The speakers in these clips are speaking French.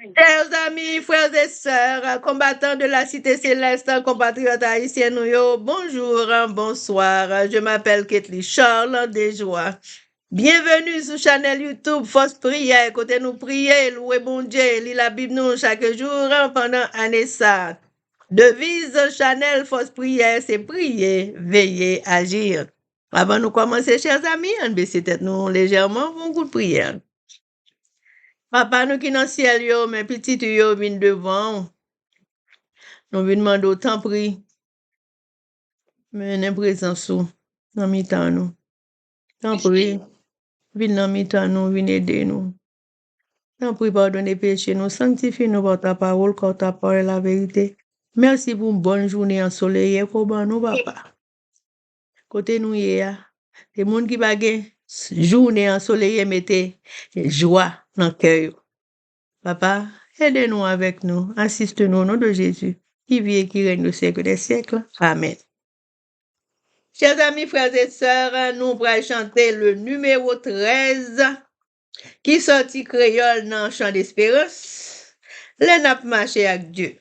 Chers amis, frères et sœurs, combattants de la cité céleste, compatriotes haïtiens, bonjour, bonsoir. Je m'appelle Ketli Charles Desjoie. Bienvenue sur chaîne YouTube Force Prière. Côté nous prier, louer bon Dieu, lire la Bible nous chaque jour pendant année ça. Devise Chanel Force Prière, c'est prier, veiller, agir. Avant de commencer, chers amis, on baisse tête nous légèrement pour un coup de prière. Papa, nous qui dans le ciel, yo, mes petites yo, viennent devant. Nous venons demander autant prix. Mais nous présence dans mi-temps nous. Tant prie. Viens dans mi-temps nous, viens aider nous. Tant prie, pardonner péché nous, sanctifie nous par ta parole, car ta parole est la vérité. Merci pour une bonne journée ensoleillée, pour nous, papa. Côté nous, hier, les gens qui bagay journée ensoleillée, mettez joie dans le cœur. Papa, aidez-nous avec nous, assiste-nous au nom de Jésus, qui vit et qui règne au siècle des siècles. Amen. Chers amis, frères et sœurs, nous allons chanter le numéro 13, qui sortit créole dans le chant d'espérance. Le nap marché avec Dieu.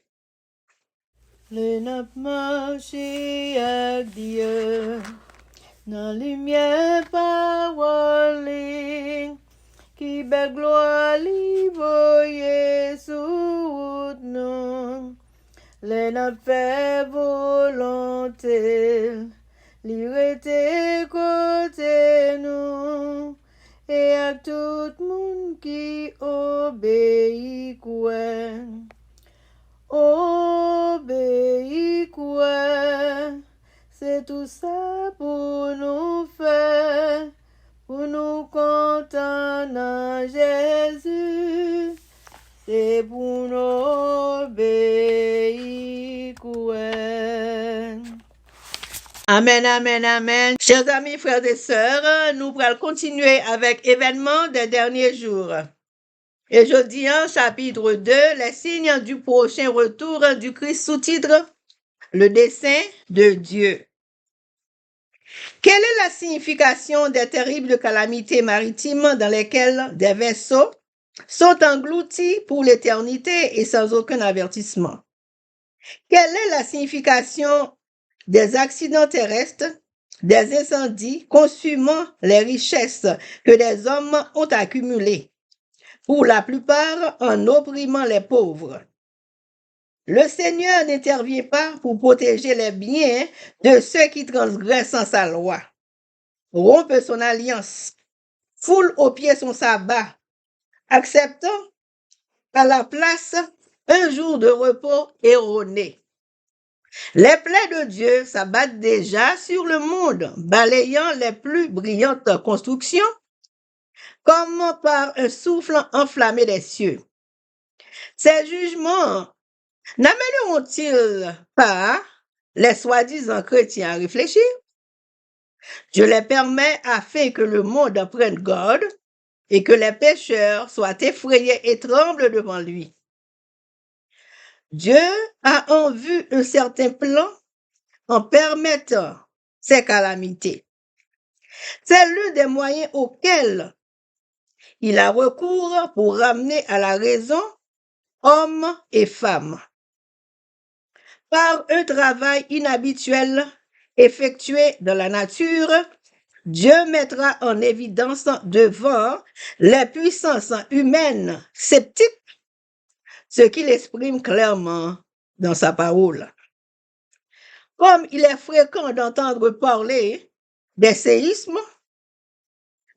Le nap marché avec Dieu, dans la lumière parole, qui belle gloire li voye sous nous. Le nap fait volonté, li rete côté nous, et à tout monde qui obéit quoi. Obéit quoi, c'est tout ça pour nous faire, pour nous contenter en Jésus, c'est pour nous obéir quoi. Amen, amen, amen. Chers amis, frères et sœurs, nous allons continuer avec événements des derniers jours. Et jeudi, chapitre 2, les signes du prochain retour du Christ, sous-titre le dessein de Dieu. Quelle est la signification des terribles calamités maritimes dans lesquelles des vaisseaux sont engloutis pour l'éternité et sans aucun avertissement? Quelle est la signification des accidents terrestres, des incendies consumant les richesses que des hommes ont accumulées, pour la plupart en opprimant les pauvres? Le Seigneur n'intervient pas pour protéger les biens de ceux qui transgressent sa loi, rompt son alliance, foule aux pieds son sabbat, acceptant à la place un jour de repos erroné. Les plaies de Dieu s'abattent déjà sur le monde, balayant les plus brillantes constructions, comme par un souffle enflammé des cieux. Ces jugements n'amèneront-ils pas les soi-disant chrétiens à réfléchir? Dieu les permet afin que le monde prenne garde et que les pécheurs soient effrayés et tremblent devant lui. Dieu a en vue un certain plan en permettant ces calamités. C'est l'un des moyens auxquels il a recours pour ramener à la raison hommes et femmes. Par un travail inhabituel effectué dans la nature, Dieu mettra en évidence devant les puissances humaines sceptiques ce qu'il exprime clairement dans sa parole. Comme il est fréquent d'entendre parler des séismes,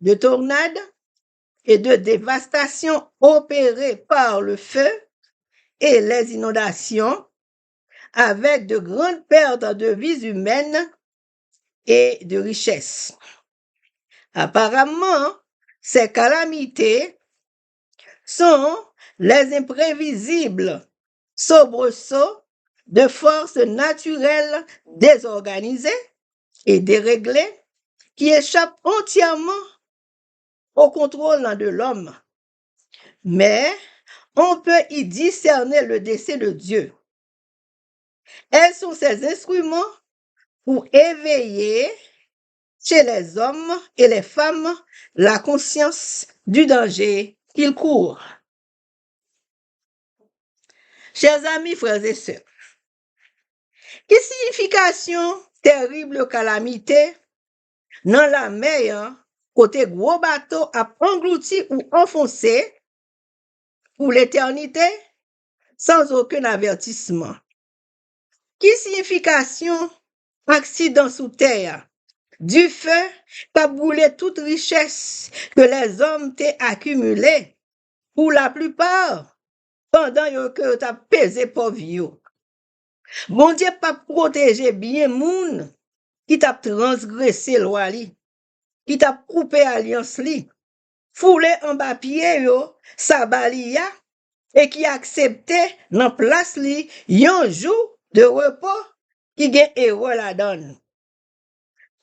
de tornades et de dévastations opérées par le feu et les inondations, avec de grandes pertes de vies humaines et de richesses. Apparemment, ces calamités sont les imprévisibles soubresauts de forces naturelles désorganisées et déréglées qui échappent entièrement au contrôle de l'homme. Mais on peut y discerner le dessein de Dieu. Elles sont ces instruments pour éveiller chez les hommes et les femmes la conscience du danger qu'ils courent. Chers amis, frères et sœurs, quelle signification terrible calamité dans la mer, côté gros bateau a englouti ou enfoncé pour l'éternité sans aucun avertissement. Quelle signification accident sous terre, du feu qui a brûlé toute richesse que les hommes t'aient accumulée, pour la plupart, pendant que tu as pesé pour vie. Bon Dieu pas protéger bien moun qui t'a transgressé loi li, qui t'a coupé alliance li, foulé en bas pied yo, sabalia, et qui acceptait dans place li yon jour de repos qui gen erreur la donne.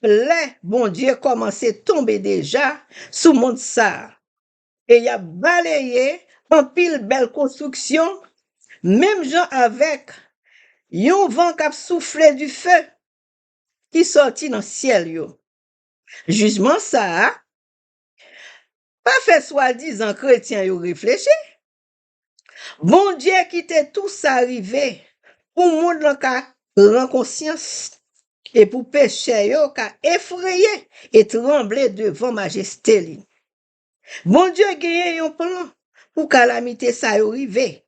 Là, bon Dieu commençait à tomber déjà sous monde ça. Et il a balayé en pile belle construction, même gens avec yon vent qui a soufflé du feu qui sortit dans le ciel yo. Jugement ça, pas fait soi-disant chrétien yo réfléchi. Bon Dieu qui t'est tout ça arrivé pour monde qui rend conscience et pour péché yo qui effrayé et tremblé devant majesté li. Bon Dieu gagne un plan pour calamité ça yo rive.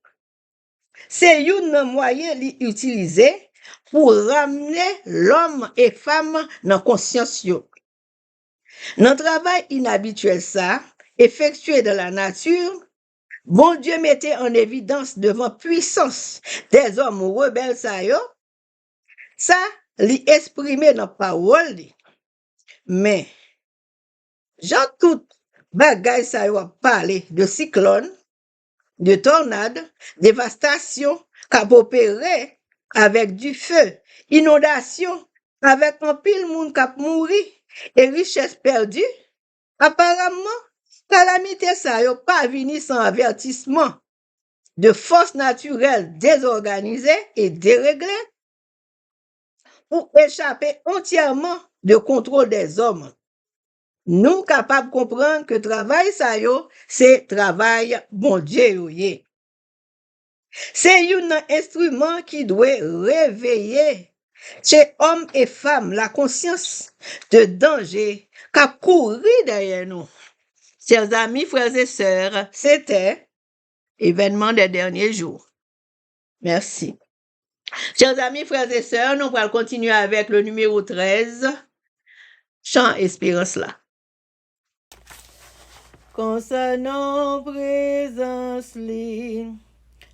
C'est un moyen li utilisé pour ramener l'homme et femme dans conscience yo. Dans travail inhabituel ça, effectué dans la nature, bon Dieu mettait en évidence devant puissance des hommes rebelles ça yo, ça li exprimé dans parole li. Mais Jean tout bagay ça yo a parlé de cyclone, de tornade, dévastation, cap opéré avec du feu, inondation, avec un pile monde cap mouri et richesse perdue. Apparemment, calamité ça yo pas vini sans avertissement de forces naturelles désorganisées et déréglées pour échapper entièrement de contrôle des hommes. Nous capables de comprendre que travail ça yo, c'est travail bon Dieu yo ye. C'est un instrument qui doit réveiller chez hommes et femmes la conscience de danger qu'a couru derrière nous. Chers amis, frères et sœurs, c'était événement des derniers jours. Merci. Chers amis, frères et sœurs, nous allons continuer avec le numéro 13, Chant Espérance là. Concernant présence li,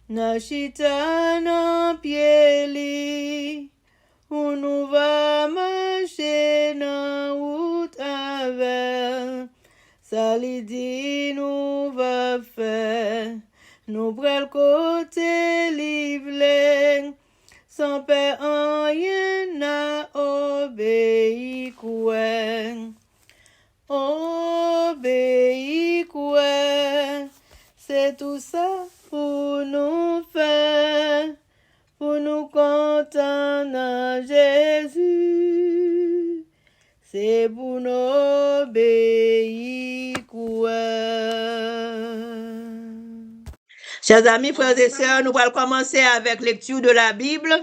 na chita nan pied li, ou nous va marcher nan route avec, ça li dit nous va faire, nous pral côté livre, sans peur en rien n'a obéi quoi. Obéi quoi, c'est tout ça pour nous faire, pour nous contenter en Jésus, c'est pour nous obéir quoi. Chers amis, frères et sœurs, nous allons commencer avec lecture de la Bible,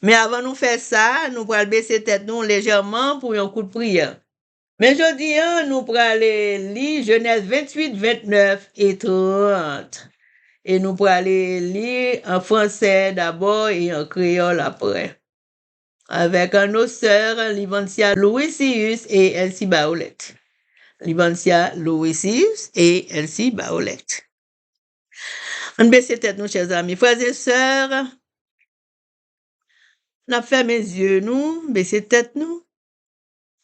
mais avant nous faire ça, nous allons baisser tête nous légèrement pour un coup de prière. Mais aujourd'hui, nous allons lire Genèse 28, 29 et 30. Et nous allons lire en français d'abord et en créole après. Avec nos sœurs, Livancia Louisius et Elsie Baoulette. Livancia Louisius et Elsie Baoulette. On baisse tête, nous, chers amis. Frères et sœurs, on a fermé les yeux, nous, baissez tête, nous.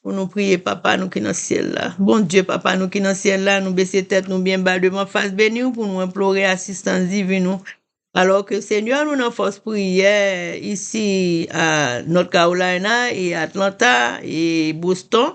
Pour nous prier, papa, nous qui dans le ciel là. Bon Dieu, papa, nous qui dans le ciel là, nous baisser tête, nous bien bas devant face béni pour nous implorer assistance divine. Nous. Alors que Seigneur, nous avons force prière ici à North Carolina et Atlanta et Boston.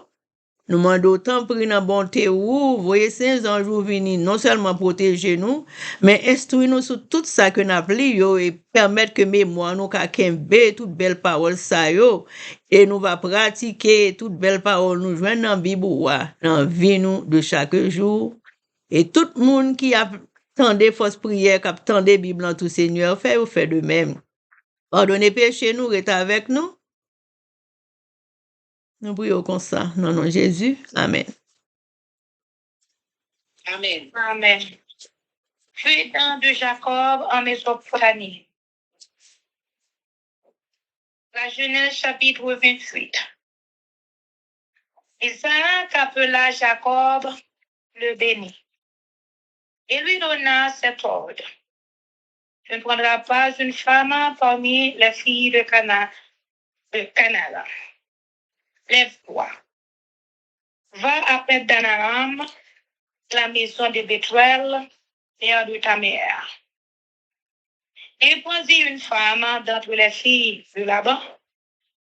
Nous demandons autant prier dans bonté ou voyez ces anges venir non seulement protéger nous, mais instruire nous sur tout ça que nous avons et permettre que mémoire nous kembe toute belle parole ça yo et nous va pratiquer toute belle parole nous joindre dans Bible dans vie nous de chaque jour et tout le monde qui a tendez fausses prières, cap tendez Bible en tout Seigneur, fait de même. Pardonnez péché nous, restez avec nous. Nous prions comme ça. Non, non, Jésus. Amen. Amen. Amen. Fuite de Jacob en Mésopotamie. La Genèse chapitre 28. Isaac appela Jacob, le bénit, et lui donna cet ordre. Tu ne prendras pas une femme parmi les filles de Canaan. Lève-toi. Va à Padan-Aram, la maison de Bethuel, père de ta mère. Et prends-y une femme d'entre les filles de Laban,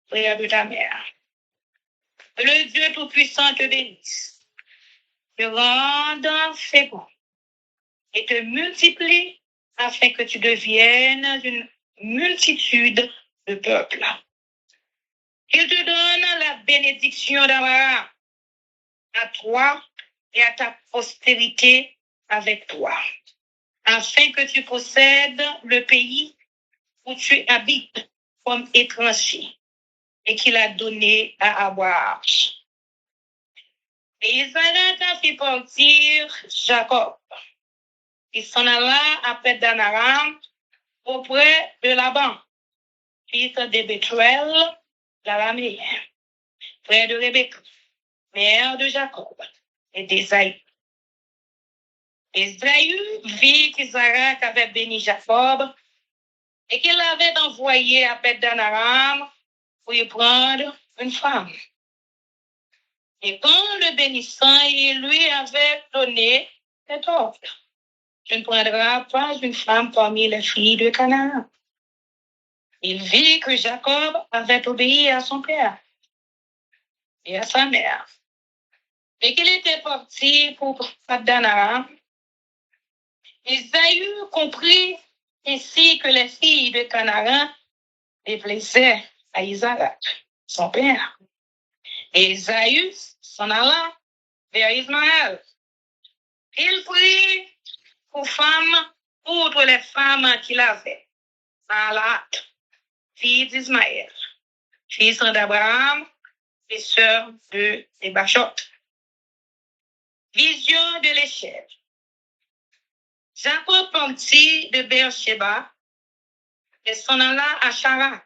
père de ta mère. Le Dieu Tout-Puissant te bénisse, te rende fécond et te multiplie afin que tu deviennes une multitude de peuples. Il te donne la bénédiction d'Abraham à toi et à ta postérité avec toi, afin que tu possèdes le pays où tu habites comme étranger et qu'il a donné à Abraham. Et Isaac a fait partir Jacob. Il s'en alla à Padan-Aram auprès de Laban, fils de Bethuel, l'araméen, frère de Rebecca, mère de Jacob et d'Ésaü. Ésaü vit qu'Isaac avait béni Jacob et qu'il l'avait envoyé à Padan-Aram pour y prendre une femme. Et quand le bénissant, il lui avait donné cet ordre. Tu ne prendras pas une femme parmi les filles de Canaan. Il vit que Jacob avait obéi à son père et à sa mère. Et qu'il était parti pour Padan-Aram. Ésaü comprit ainsi que les filles de Canaan déplaisaient à Isaac, son père. Et Ésaü s'en alla vers Ismaël. Il prit pour femme outre les femmes qu'il avait, Maalat, fille d'Ismaël, fils d'Abraham et sœur de Nebachot. Vision de l'échelle. Jacob partit de Beersheba et s'en alla à Charat.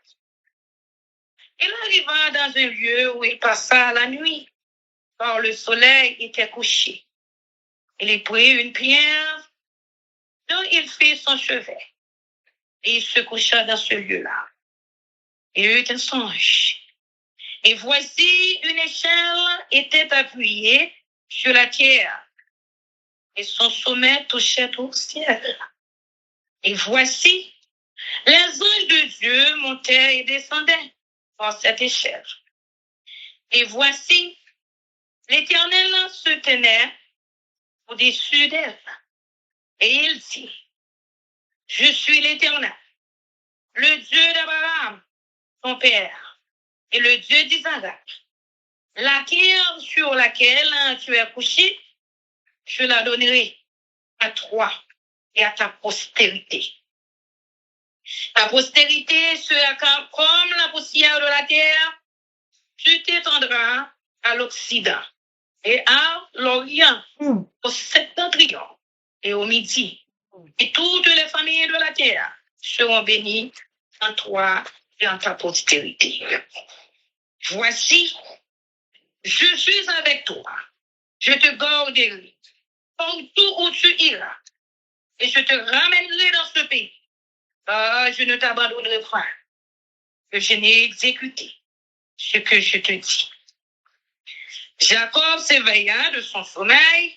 Il arriva dans un lieu où il passa la nuit, car le soleil était couché. Il prit une pierre dont il fit son chevet, et il se coucha dans ce lieu-là. Il eut un songe. Et voici, une échelle était appuyée sur la terre, et son sommet touchait au ciel. Et voici, les anges de Dieu montaient et descendaient par cette échelle. Et voici, l'Éternel se tenait au-dessus d'elle. Et il dit, je suis l'Éternel, le Dieu d'Abraham, ton père, et le Dieu d'Isaac. La terre sur laquelle tu es couché, je la donnerai à toi et à ta postérité. Ta postérité sera comme la poussière de la terre. Tu t'étendras à l'Occident et à l'Orient, au septentrion et au Midi. Et toutes les familles de la terre seront bénies en toi et en ta postérité. Voici, je suis avec toi. Je te garderai partout où tu iras. Et je te ramènerai dans ce pays. Je ne t'abandonnerai point. Que je n'ai exécuté ce que je te dis. Jacob s'éveilla de son sommeil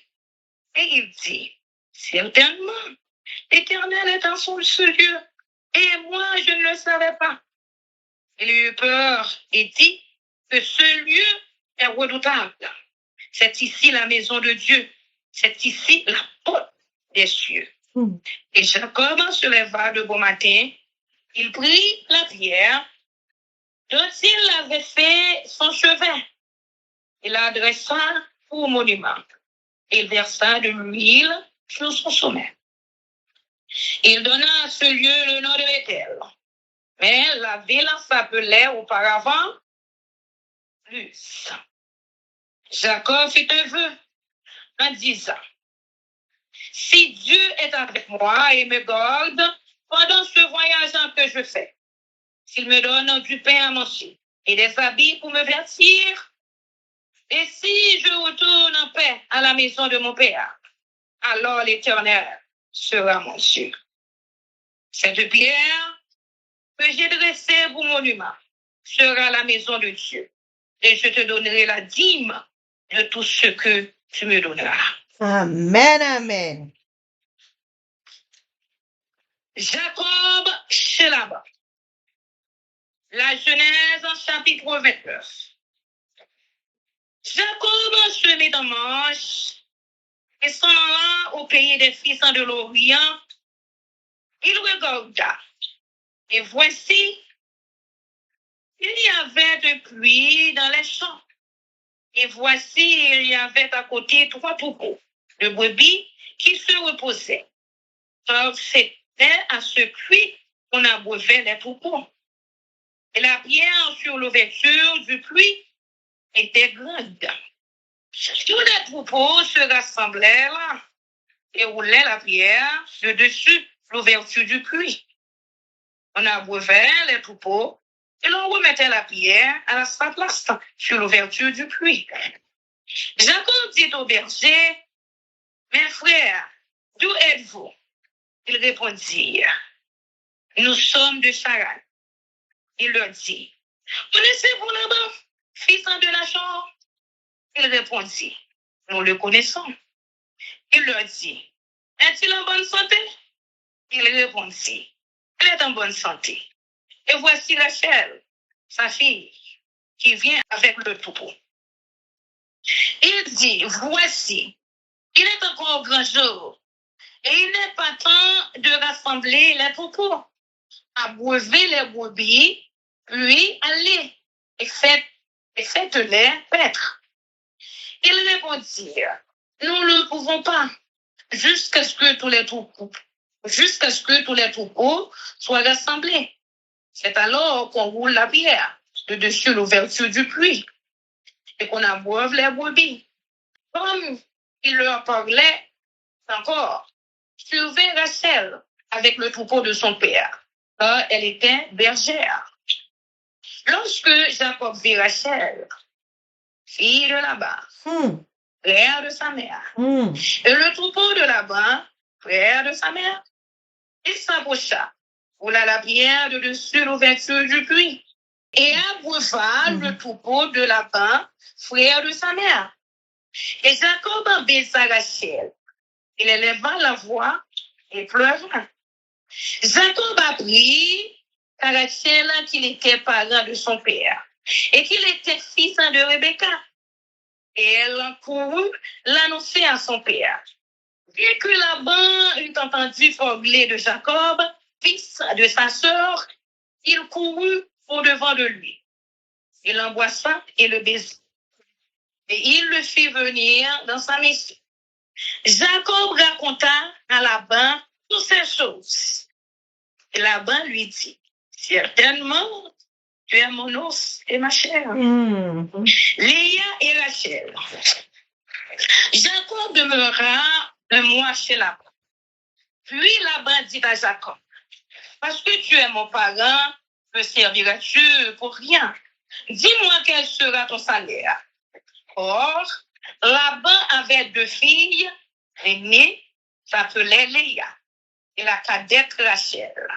et il dit, certainement, l'Éternel est en ce lieu et moi je ne le savais pas. Il eut peur et dit que ce lieu est redoutable. C'est ici la maison de Dieu. C'est ici la porte des cieux. Et Jacob se leva de bon matin. Il prit la pierre dont il avait fait son chevet. Il la dressa pour monument. Il versa de l'huile sur son sommet. Il donna à ce lieu le nom de Bethel. Mais la ville s'appelait auparavant Luz. Jacob fit un vœu en disant, si Dieu est avec moi et me garde pendant ce voyage que je fais, s'il me donne du pain à manger et des habits pour me vêtir, et si je retourne en paix à la maison de mon père, alors l'Éternel sera mon Dieu. Cette pierre que j'ai dressée pour monument sera la maison de Dieu, et je te donnerai la dîme de tout ce que tu me donneras. Amen, amen. Jacob chez Laban. La Genèse, chapitre 29. Jacob se mit en marche et s'en alla au pays des fils de l'Orient. Il regarda, et voici, il y avait un puits dans les champs. Et voici, il y avait à côté 3 troupeaux de brebis qui se reposaient. Car c'était à ce puits qu'on abreuvait les troupeaux. Et la pierre sur l'ouverture du puits était grande. Tous les troupeaux se rassemblaient là et roulaient la pierre de dessus l'ouverture du puits. On abreuvait les troupeaux et l'on remettait la pierre à sa place sur l'ouverture du puits. Jacob dit au berger, mes frères, d'où êtes-vous? Ils répondirent, nous sommes de Charan. Il leur dit, connaissez-vous Laban, fils de Nachor? Il répondit, nous le connaissons. Il leur dit, est-il en bonne santé? Il répondit, elle est en bonne santé. Et voici Rachel, sa fille, qui vient avec le troupeau. Il dit, voici, il est encore grand jour, et il n'est pas temps de rassembler les troupeaux, abreuver les brebis, puis allez et faites-les paître. Ils répondirent, nous ne pouvons pas, jusqu'à ce que tous les troupeaux soient rassemblés. C'est alors qu'on roule la pierre de dessus l'ouverture du puits et qu'on abreuve les brebis. Comme il leur parlait encore, surveille Rachel avec le troupeau de son père, car elle était bergère. Lorsque Jacob vit Rachel, fille de Laban, frère de sa mère, et le troupeau de Laban, frère de sa mère, il s'approcha, roula la pierre de dessus l'ouverture du puits, et abreuva le troupeau de Laban, frère de sa mère. Et Jacob baisa Rachel. Il éleva la voix et pleura. Jacob apprit à Rachel qu'il était parent de son père et qu'il était fils de Rebecca. Et elle courut l'annoncer à son père. Dès que Laban eut entendu parler de Jacob, fils de sa sœur, il courut au-devant de lui. Il l'embrassa et le baisa. Et il le fit venir dans sa maison. Jacob raconta à Laban toutes ces choses. Et Laban lui dit, certainement, tu es mon os et ma chair. Léa et Rachel. Jacob demeura un mois chez Laban. Puis Laban dit à Jacob, parce que tu es mon parent, me serviras-tu pour rien? Dis-moi quel sera ton salaire. Or, Laban avait 2 filles, l'aînée s'appelait Léa et la cadette Rachel.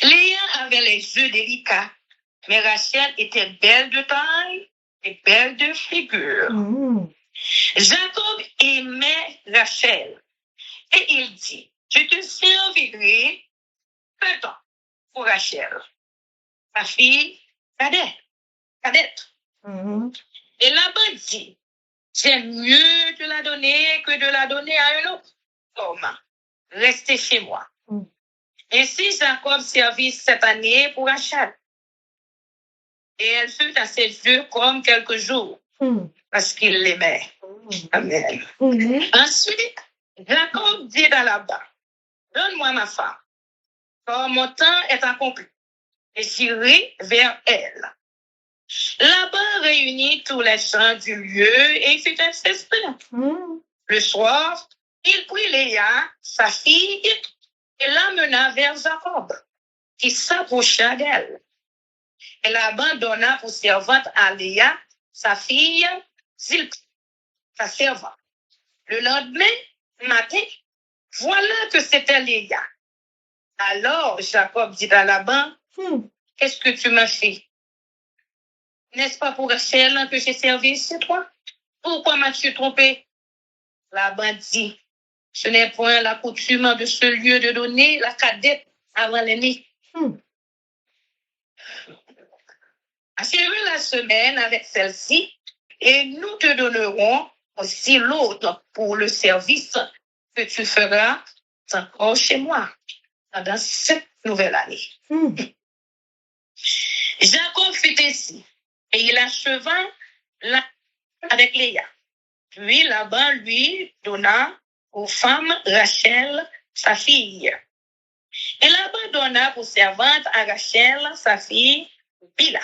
Léa avait les yeux délicats, mais Rachel était belle de taille et belle de figure. Jacob aimait Rachel et il dit, je te servirai 20 ans pour Rachel, ta fille cadette. Et Laban dit, c'est mieux de la donner que de la donner à un autre homme. Restez chez moi. Ainsi, Jacob servit cette année pour Rachel. Et elle fut à ses yeux comme quelques jours, parce qu'il l'aimait. Amen. Ensuite, Jacob dit à Laban, donne-moi ma femme, car mon temps est accompli. Et j'irai vers elle. Laban réunit tous les gens du lieu et il fit un festin. Le soir, il prit Léa, sa fille, et l'amena vers Jacob, qui s'approcha d'elle. Elle abandonna pour servante à Léa, sa fille, Zilpa, sa servante. Le lendemain matin, voilà que c'était Léa. Alors Jacob dit à Laban, qu'est-ce que tu m'as fait? N'est-ce pas pour Rachel que j'ai servi chez toi? Pourquoi m'as-tu trompé? Laban dit, ce n'est point la coutume de ce lieu de donner la cadette avant l'aîné. Achève la semaine avec celle-ci et nous te donnerons aussi l'autre pour le service que tu feras encore chez moi pendant cette nouvelle année. Jacob fit ainsi et il acheva avec Léa. Puis Laban lui donna aux femmes Rachel, sa fille. Et Laban donna pour servante à Rachel, sa fille, Bila,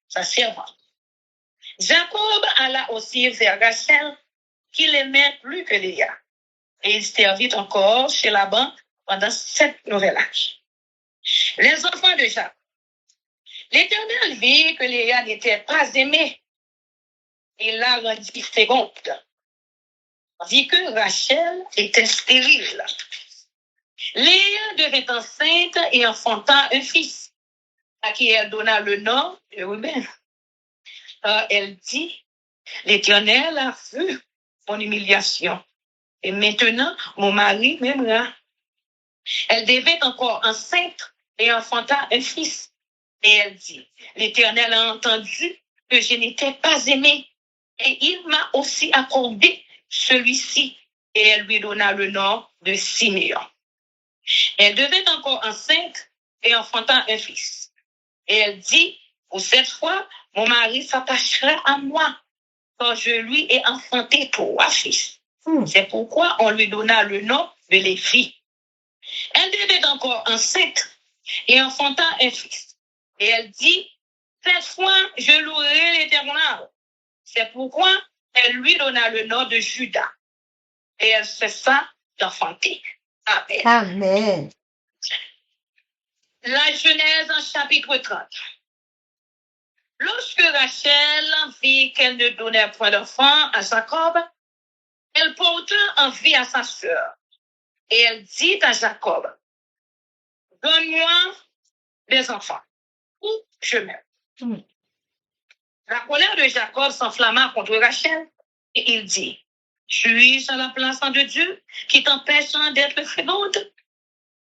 sa servante. Jacob alla aussi vers Rachel, qu'il aimait plus que Léa. Et il servit encore chez Laban pendant 7 nouvelles âges. Les enfants de Jacob. L'Éternel vit que Léa n'était pas aimée. Il la rendit féconde. Vit que Rachel était stérile. Léa devint enceinte et enfanta un fils, à qui elle donna le nom de Ruben. Elle dit, l'Éternel a vu mon humiliation, et maintenant mon mari m'aimera. Elle devint encore enceinte et enfanta un fils. Et elle dit, l'Éternel a entendu que je n'étais pas aimée, et il m'a aussi accordé celui-ci, et elle lui donna le nom de Siméon. Elle devint encore enceinte et enfanta un fils. Et elle dit, pour cette fois, mon mari s'attachera à moi, car je lui ai enfanté 3 fils. C'est pourquoi on lui donna le nom de Lévi. Elle devint encore enceinte et enfanta un fils. Et elle dit, cette fois, je louerai l'Éternel. C'est pourquoi elle lui donna le nom de Judas. Et elle cessa d'enfanter. Amen. Amen. La Genèse en chapitre 30. Lorsque Rachel vit qu'elle ne donnait point d'enfant à Jacob, elle porta envie à sa sœur. Et elle dit à Jacob, donne-moi des enfants, ou je meurs. La colère de Jacob s'enflamma contre Rachel, et il dit, suis-je à la place de Dieu qui t'empêche d'être féconde?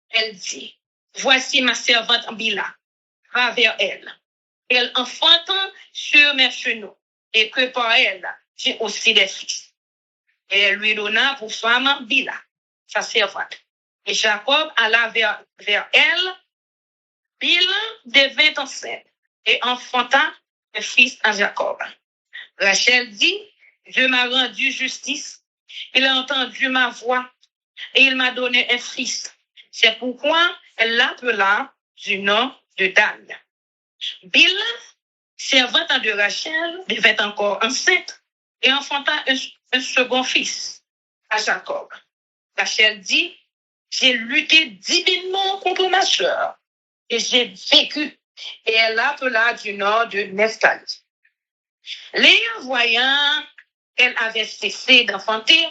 Elle dit, voici ma servante Bila, va vers elle. Elle enfanta sur mes genoux, et que par elle, j'ai aussi des fils. Et elle lui donna pour femme Bila, sa servante. Et Jacob alla vers elle. Bila devint enceinte et enfanta un fils à Jacob. Rachel dit, Dieu m'a rendu justice, il a entendu ma voix et il m'a donné un fils. C'est pourquoi elle l'appela du nom de Dan. Bila, servante de Rachel, devint encore enceinte et enfanta un second fils à Jacob. Rachel dit, j'ai lutté divinement contre ma soeur et j'ai vécu. Et elle l'appela du nom de Nephtali. Léa, voyant qu'elle avait cessé d'enfanter,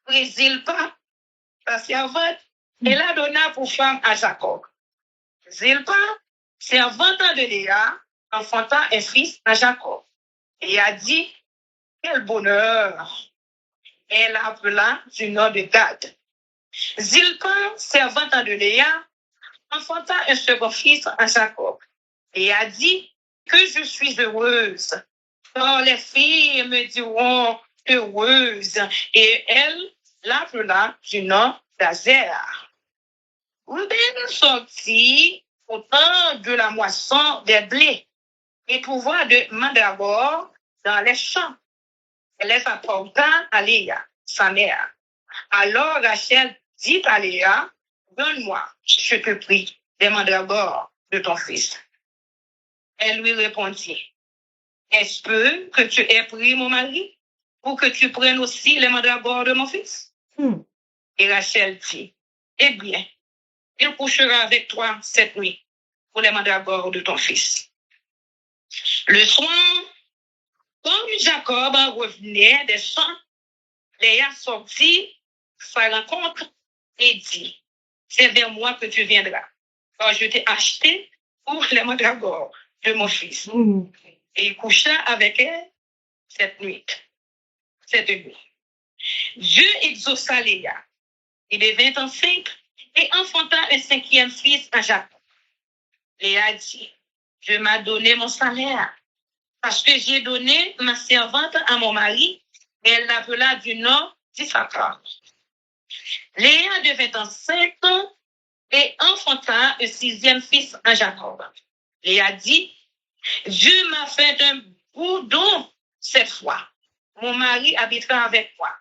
prit Zilpa, sa servante, et la donna pour femme à Jacob. Zilpa, servante de Léa, enfanta un fils à Jacob. Et a dit, quel bonheur! Elle l'appela du nom de Gad. Zilpa, servante de Léa, enfanta un second fils à Jacob. Et a dit, que je suis heureuse. Car les filles me diront heureuse. Et elle l'appela du nom d'Azer. Ruben sortit au temps de la moisson des blés et trouva de mandragores dans les champs. Elle les apporta à Léa, sa mère. Alors Rachel dit à Léa, donne-moi, je te prie, des mandragores de ton fils. Elle lui répondit, est-ce peu que tu aies pris mon mari pour que tu prennes aussi les mandragores de mon fils? Et Rachel dit, eh bien, il couchera avec toi cette nuit pour les mandragores de ton fils. Le soir, comme Jacob revenait des champs, Léa sortit sa rencontre et dit, c'est vers moi que tu viendras, car je t'ai acheté pour les mandragores de mon fils. Et il coucha avec elle cette nuit. Dieu exauça Léa. Il devint enceinte et enfanta un 5e fils à Jacob. Léa dit, je m'ai donné mon salaire parce que j'ai donné ma servante à mon mari et elle l'appela du nom d'Issachar. Léa devint enceinte et enfanta un 6e fils à Jacob. Léa dit, Dieu m'a fait un bourdon cette fois. Mon mari habitera avec moi,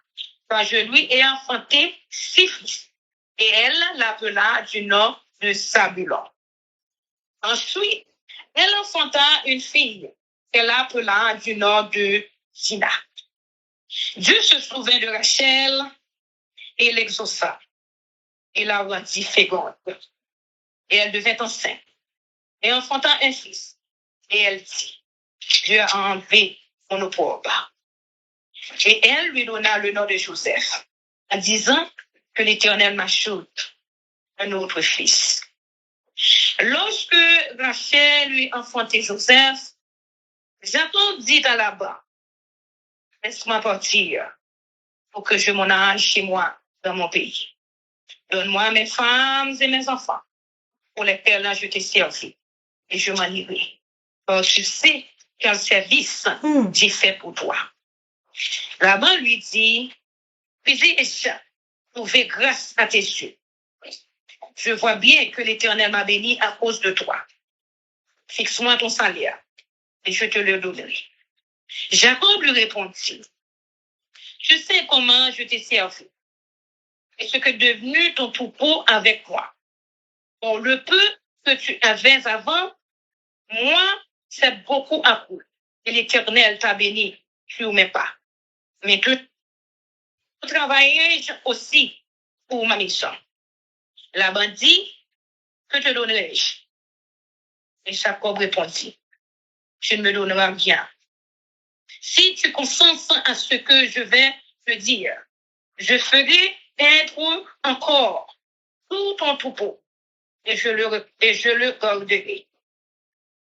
car je lui ai enfanté 6 fils. Et elle l'appela du nom de Zabulon. Ensuite, elle enfanta une fille qu'elle appela du nom de Dina. Dieu se souvint de Rachel et l'exauça. Il la rendit féconde. Et elle devint enceinte et enfanta un fils. Et elle dit, Dieu a enlevé mon opprobre. Et elle lui donna le nom de Joseph, en disant que l'Éternel m'ajoute un autre fils. Lorsque Rachel lui enfantait Joseph, Jacob dit à Laban, laisse-moi partir pour que je m'en aille chez moi dans mon pays. Donne-moi mes femmes et mes enfants pour lesquels je t'ai servi et je m'en irai. Car tu sais quel service j'ai fait pour toi. Laban lui dit, puis j'ai trouvé grâce à tes yeux. Je vois bien que l'Éternel m'a béni à cause de toi. Fixe-moi ton salaire et je te le donnerai. Jacob lui répondit, je sais comment je t'ai servi et ce que est devenu ton troupeau avec moi. Pour le peu que tu avais avant, moi, c'est beaucoup accru. Et l'Éternel t'a béni sur mes pas. Mais tu travailles aussi pour ma mission. Laban dit, que te donnerai-je? Et Jacob répondit, je ne me donnerai rien. Si tu consens à ce que je vais te dire, je ferai être encore tout ton troupeau et je le garderai.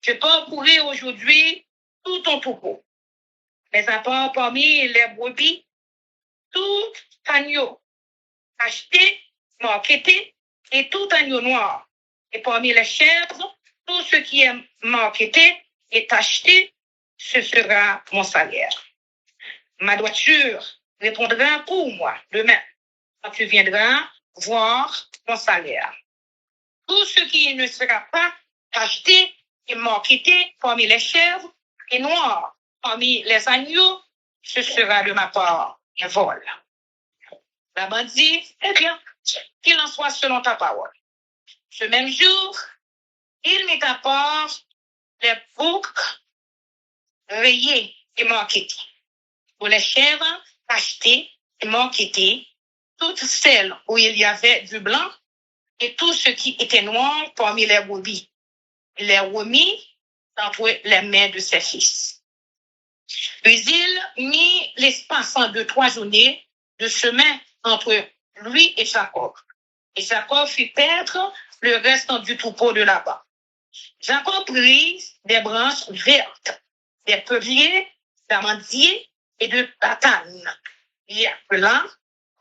Je parcourrai aujourd'hui tout ton troupeau, mais à part parmi les brebis, tout agneau acheté, marketé et tout agneau noir. Et parmi les chèvres, tout ce qui est marketé et acheté, ce sera mon salaire. Ma droiture répondra pour moi demain, quand tu viendras voir mon salaire. Tout ce qui ne sera pas acheté et marketé parmi les chèvres et noir parmi les agneaux, ce sera de ma part un vol. Laban dit, eh bien, qu'il en soit selon ta parole. Ce même jour, il mit à part les boucs rayés et marquetés. Pour les chèvres achetées et marquetées, toutes celles où il y avait du blanc et tout ce qui était noir parmi les brebis, il les remit entre les mains de ses fils. Puis il mit l'espace de 3 journées de chemin entre lui et Jacob. Et Jacob fit perdre le reste du troupeau de là-bas. Jacob prit des branches vertes, des peupliers, d'amandiers et de platanes. Il appela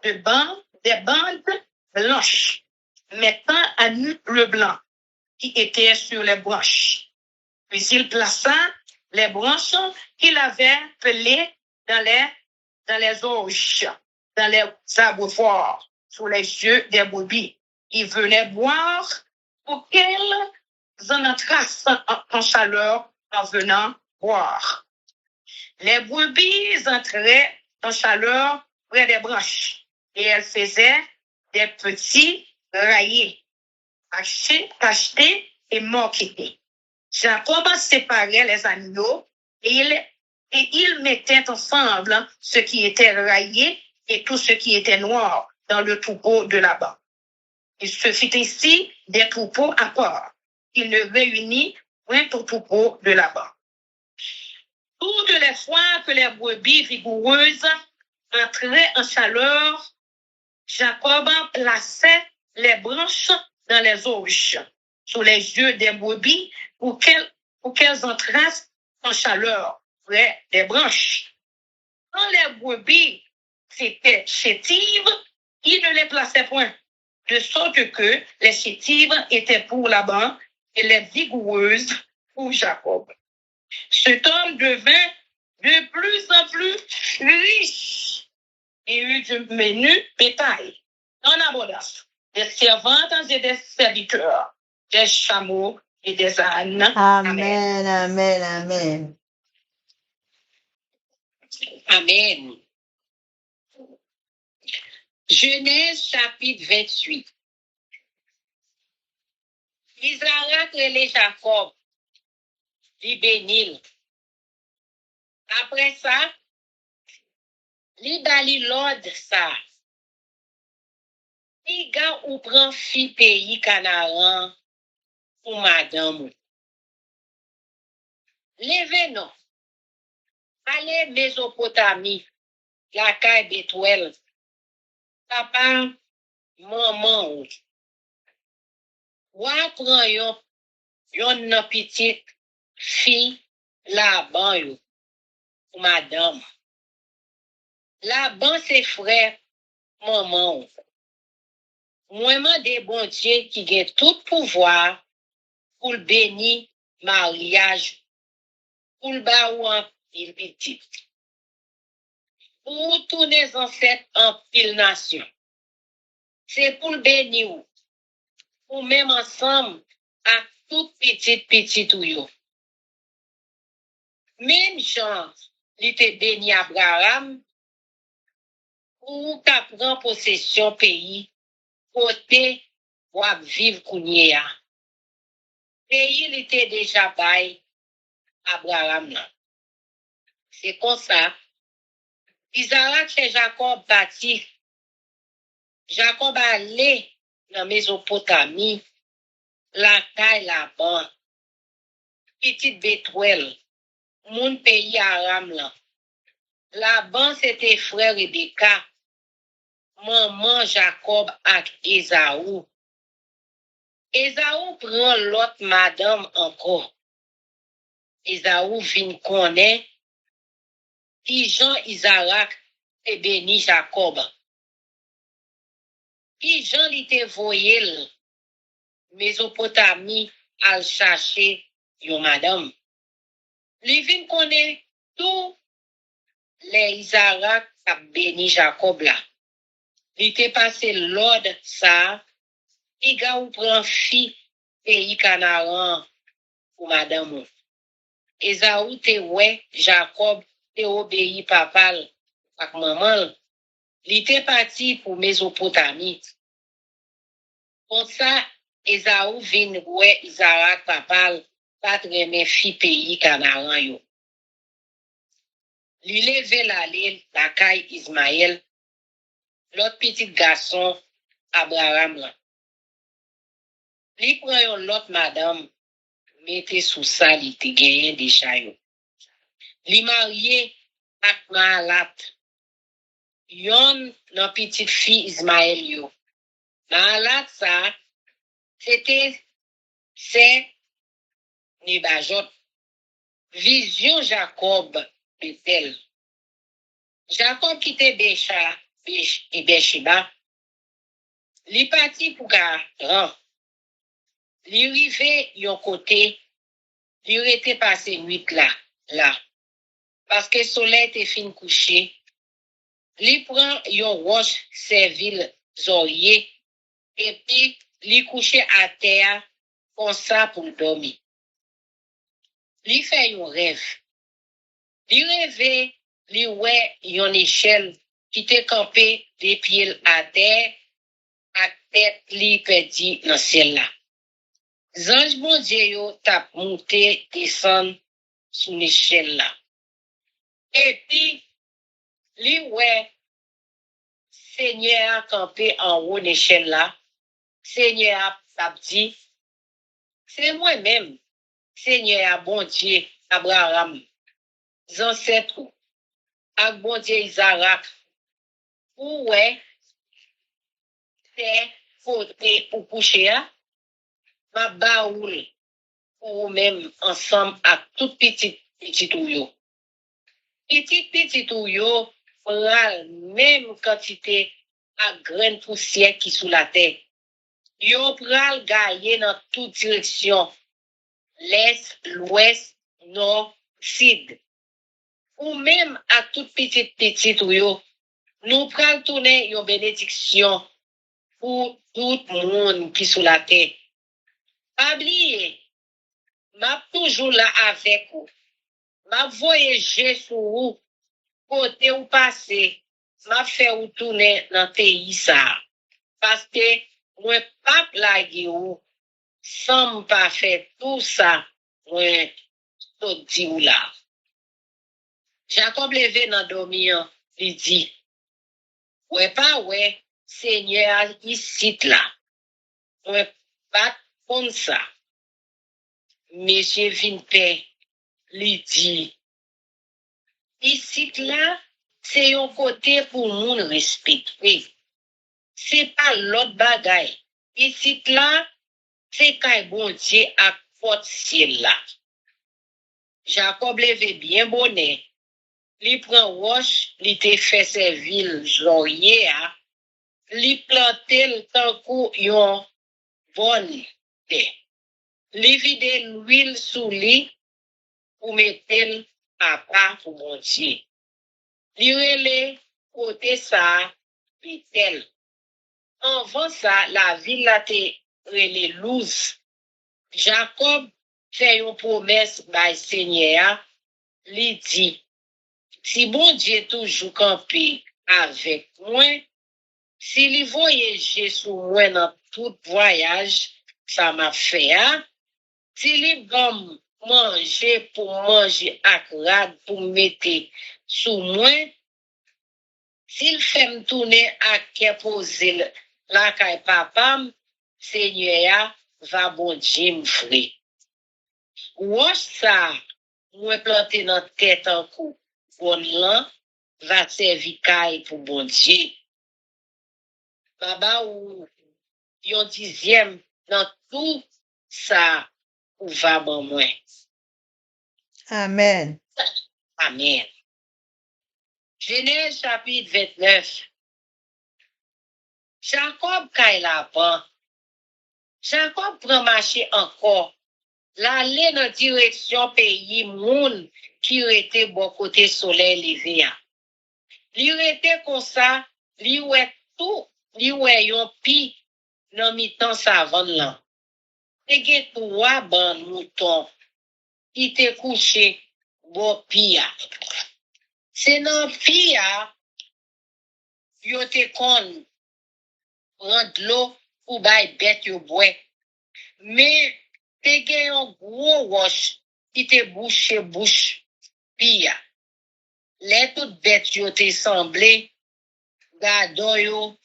des bandes blanches, mettant à nu le blanc qui était sur les branches. Puis il plaça les branches qu'il avait pelées dans les orges, dans les arbres forts, sous les yeux des brebis. Ils venaient boire pour qu'elles en entrassent en chaleur en venant boire. Les brebis entraient en chaleur près des branches et elles faisaient des petits raillés, achetés et morquettés. Jacob séparait les animaux et il mettait ensemble ce qui était raillé et tout ce qui était noir dans le troupeau de Laban. Il se fit ici des troupeaux à part. Il ne réunit point au troupeau de Laban. Toutes les fois que les brebis vigoureuses entraient en chaleur, Jacob plaçait les branches dans les auges, sous les yeux des brebis, pour qu'elles entrassent en chaleur près des branches. Quand les brebis étaient chétives, il ne les plaçait point, de sorte que les chétives étaient pour Laban et les vigoureuses pour Jacob. Cet homme devint de plus en plus riche et eut du menu bétail en abondance, des servantes et des serviteurs, des chameaux et des ânes. Amen, amen, amen. Amen. Genèse chapitre 28. Isaac relait Jacob, il bénit. Après ça, il bali l'ordre ça. Il gars ou prend fi pays Canaan pour madame. Levez non. Allez Mésopotamie, la caille Bethuel. Papa, maman, ou prend yon petite fille là-bas yo pour madame. Là-bas c'est frère maman. Moi des bon Dieu qui a tout pouvoir pour le bénir mariage pour le baouan il petit. Pour tous les ancêtres en pile nation. C'est pour le bénir ou même ensemble à tout petit ou yo. Même Jean, il était béni Abraham ou qu'a prend possession pays côté ou à vivre kounye. Pays il était déjà bail Abraham là. C'est comme ça. Isaac chez Jacob bâti. Jacob allé dans Mésopotamie, la caille là-bas. Petite Bethuel, mon pays Aram là. Là-bas c'était frère Rebecca, maman Jacob ak Esaou. Esaou prend l'autre madame encore. Esaou vient connaître qui Jean Isaac et béni Jacob. Qui Jean l'était voyé Mésopotamie al chercher yon madame. Li vient connaître tout les Isaac a béni Jacob là. Il était passé l'ordre ça. Il a ou prend fille pays Canaan pour madame. Esaou te ouais Jacob te obéi papa ak maman. Il était parti pour Mésopotamie. Comme ça, Esaou vin ouais Isaac papa pas très fille pays Canaan yo. Li leve la caille Ismaël, l'autre petit garçon Abraham là. Li prend yon l'autre madame, mette sous ça li te genyen déjà yo. Li marié ak Mahalat. Yon nan petite fille Ismaël yo. Mahalat ça, c'est Nebajot. Vision Jacob Bethel. Jacob quitte Bécha et Béchiba. Li parti pour Garan. Li rive yon côté, li rete passé nuit là. Parce que le soleil était fin couché. Li prend yon roche servile zorier et puis li couché à terre comme ça pour dormir. Li fait yon rêve. Li rêve, li ouais yon échelle qui te campé des pieds à terre ak tête li pedi dans ciel là. Zange bon Dieu yo tap monté descend sous l'échelle là. Et puis li ouais Seigneur a campé en haut l'échelle là. Seigneur a dit c'est moi-même. Seigneur a bon Dieu Abraham, ancêtre ak bon Dieu Isaac. Ou ouais c'est côté pour coucher ma baoul ou même ensemble avec tout petit ou yo. Petit ou yo pral même quantité à graine poussière qui sous la terre. Yo pral gailler dans toute direction. L'est, l'ouest, nord, sud. Ou même à tout petit ou yo. Nous pral tourner une bénédiction pour tout le monde qui sous la terre. Pas oublier, m'a toujours là avec vous. M'a voyager sur vous, côté ou passé, m'a fait ou tourner dans le pays ça. Parce que, moi, pas plaguer ou, sans pas faire tout ça, moi, tout dit ou là. Jacob levé dans dormir, il dit, ouais, pas ouais, Seigneur, ici là. Ouais, pas comme ça. Monsieur Vinpe, lui dit, ici là, c'est un côté pour moun respecter. C'est pas l'autre bagaille. Ici là, c'est kay bon Dieu à porte ciel là. Jacob levé bien bonnet. Li prend roche, li te fait servir joyer, li planté le tankou yon bonne terre. Li vide l'huile sous li pour mettre à part pour mon Dieu. Li rele côté ça, pitel. Avant ça, la ville a été rele louse. Jacob fait une promesse by Seigneur, li dit, si bon Dieu toujours campé avec moi, si li voyage sur moi dans tout voyage, ça m'a fait, si li bon manger pour manger akrad pour mettre sous moi, s'il fait me tourner à qui poser la caille papa, Seigneur va bon Dieu me frère. Ou ça, moi planter dans tête en coup, bon lan, va servir caille pour bon Dieu. Baba ou yon dixième dans tout ça ou va bon moi. Amen. Amen. Genèse chapitre 29. Jacob caille là-bas. Jacob prend marché encore. L'aller dans direction pays moun qui était bon côté soleil levé. Li était comme ça, li ouais tout, li ouais yon pi dans mi-temps savane là. Te gen 3 ban mouton qui te couché bon pia. C'est dans pia yo te kon prend l'eau pour bay bête yo boire. Mais te gen yon gros roche qui te bouche pia. Les toutes bêtes yo te semblé gardon yo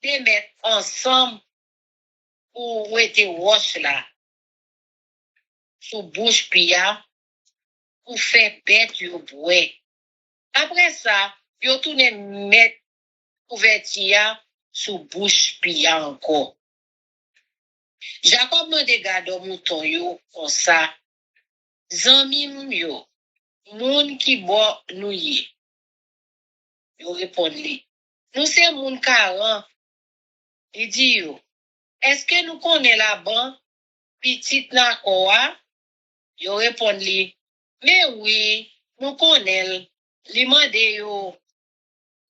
te mettre ensemble pour wete roche là sous bouche pia pour faire bête yo boire. Après ça, yo tourne mettre couverture sous bouche pia encore. Jacob m'a gardé mouton yo comme ça. Zanmim yo, moun qui boit nous y. Yo répond li. Nous c'est moun 40. Il dit yo, est-ce que nous connaissons là-bas petite na koa? Yo répond li, mais oui, nous connaissons. Li mande yo,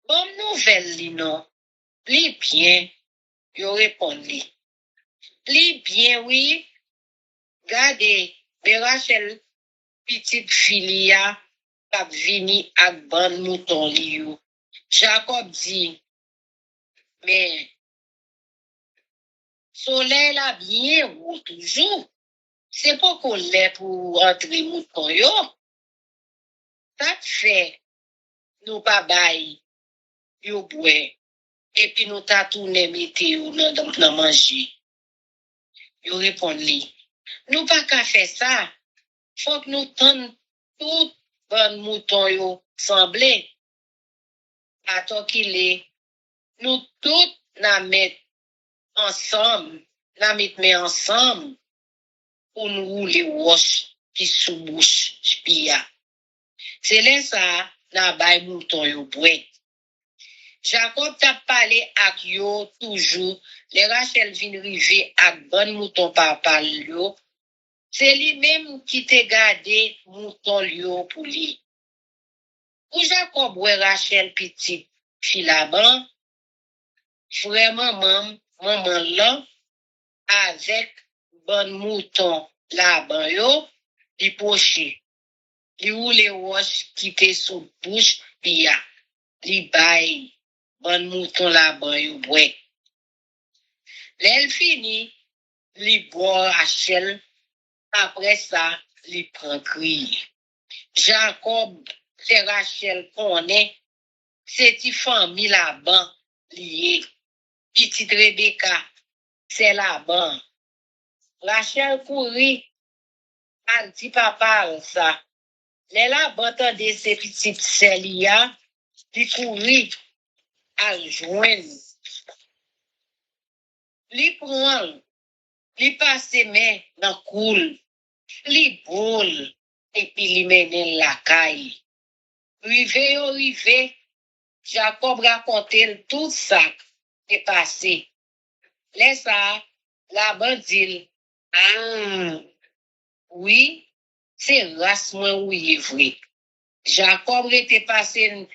bonne nouvelle li non. Li bien, yo répond li. Li bien oui, gade, Rachel petite filia kap vini ak ban mouton li yo. Jacob dit, mais Soleil là bien ou toujours. C'est pas qu'on l'est pour entrer mouton yo. Ça fait, nous pas bail, yo boué. Et puis nous t'a tourné météo dans manger. Yo répond li. Nous pas qu'à faire ça. Faut que nous tenions tout bon mouton yo semblé. Attends qu'il est. Nous tous n'a mettre ensemble, n'a mettre ensemble pour nous rouler roche qui sous bouche pia. C'est là ça n'a bay mouton yo boué. Jacob t'a parlé ak yo toujours. Les Rachel vin rive ak bon mouton papa yo. C'est lui-même qui te gardé mouton yo pour lui. Ou Jacob ouais Rachel petit fille là-bas, frère maman là, avec bon mouton là-bas yo, li poché. Li ou les roches qui te sous bouche, pia. Li bay, bon mouton là-bas yo boué. L'elle fini, li boit Rachel. Après ça, li prend cri. Jacob, c'est Rachel connaît, c'est ti famille là-bas, lié. Petite Rebecca, c'est là-bas. Rachel courit, elle dit papa ça. Les là-bas, tandis ces petites Célia, li courit, elle joindre. Li prend, li passe main dans coule, li boule, et puis li mène la caille. Rive, Jacob racontait tout ça qui est passé. Laisse ça, la bandille. Ah, oui, c'est race moi oui vrai. Jacob était passé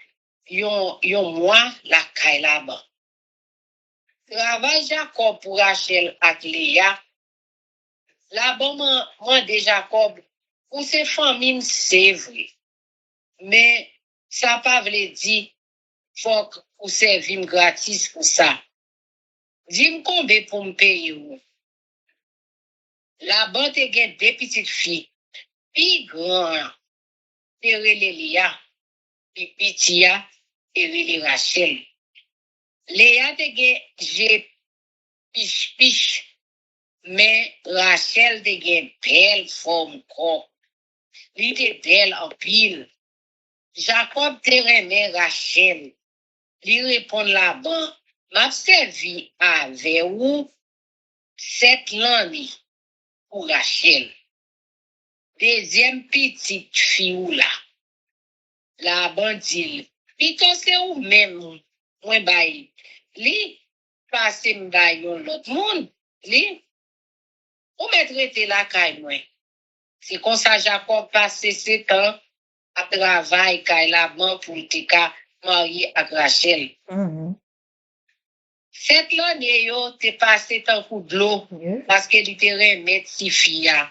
yon mois la caille là-bas. Travail Jacob pour Rachel ak Léa. Là-bas, moi de Jacob, pour ses familles, c'est vrai. Mais ça pas veut dire faut que vous servir gratis pour ça. Dis-moi combien pour me payer. Là-bas, tu as deux petites filles. Puis grand, tu Léa. Puis Pitia, tu Rachel. Léa, j'ai piche. Mais Rachel, tu as belle forme corps. Lui, tu belle en pile. Jacob, tu remet Rachel. Lui répond là-bas. M'a servi avec vous 7 l'année pour Rachel. Deuxième petite fille là. La bandille. Puis c'est ou même, moi bail. Li, passe m'bail l'autre monde. Li, ou me traiter la caille moi. C'est comme ça Jacob passe 7 ans à travailler caille là-bas pour te marier avec Rachel. Cette l'année, yo, te passé tant coup de l'eau, parce que il te remet si fia.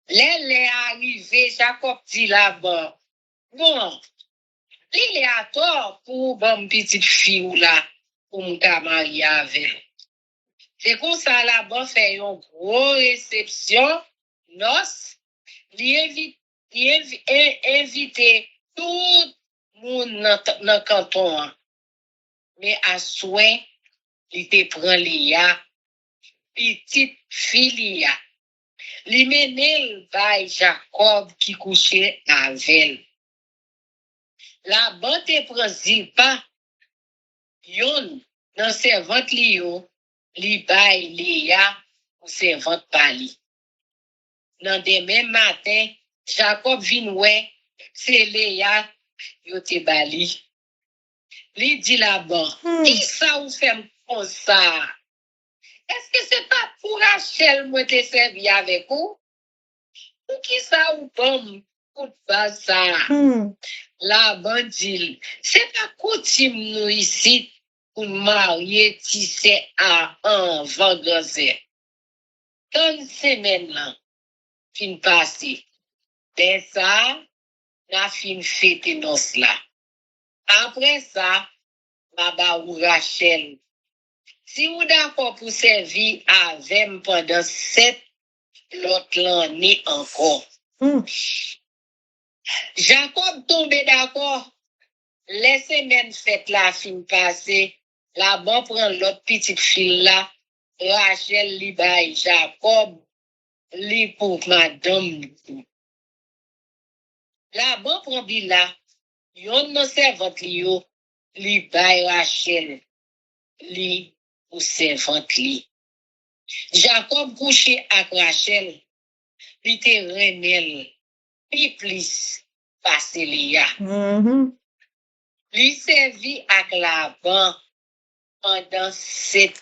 L'elle est arrivé, Jacob dit là-bas, bon, il est à tort pour bon petite fille ou là, pour me marier avec. C'est comme ça là-bas, fait une grosse réception, noce, il invite tout le monde dans le canton. Mais à soin, il te prend Léa, petite fille Léa. Li mène vers Jacob qui couchait avec elle. La bande te prend Zilpa, yon, dans servante li yo, li bay Léa ou servante pali. Dans demain matin, Jacob vin ouais, c'est Léa, yo te bali. Li dit là-bas, qui ça ou fait comme ça? Est-ce que c'est pas pour Rachel moi te servi avec vous? Ou qui ça ou bon pour faire ça? La bandille, c'est pas coutume nous ici pour marier tissé à un vendredi. Dans une semaine là, fin passée. Ben ça, la fin fête noce là. Après ça, Baba ou Rachel, Si vous d'accord pour servir avec pendant 7 l'autre l'année encore. Jacob tombé d'accord. Les semaines faites la fin passée. Là-bas prend l'autre petite fille là. Rachel li bay Jacob li pour madame. Là-bas prend Bila. Yon nan servante li yo. Li bay Rachel. Li pour servante li. Jacob couché avec Rachel. Li te renel. Pi plus passe Léa. Li servi avec Laban pendant 7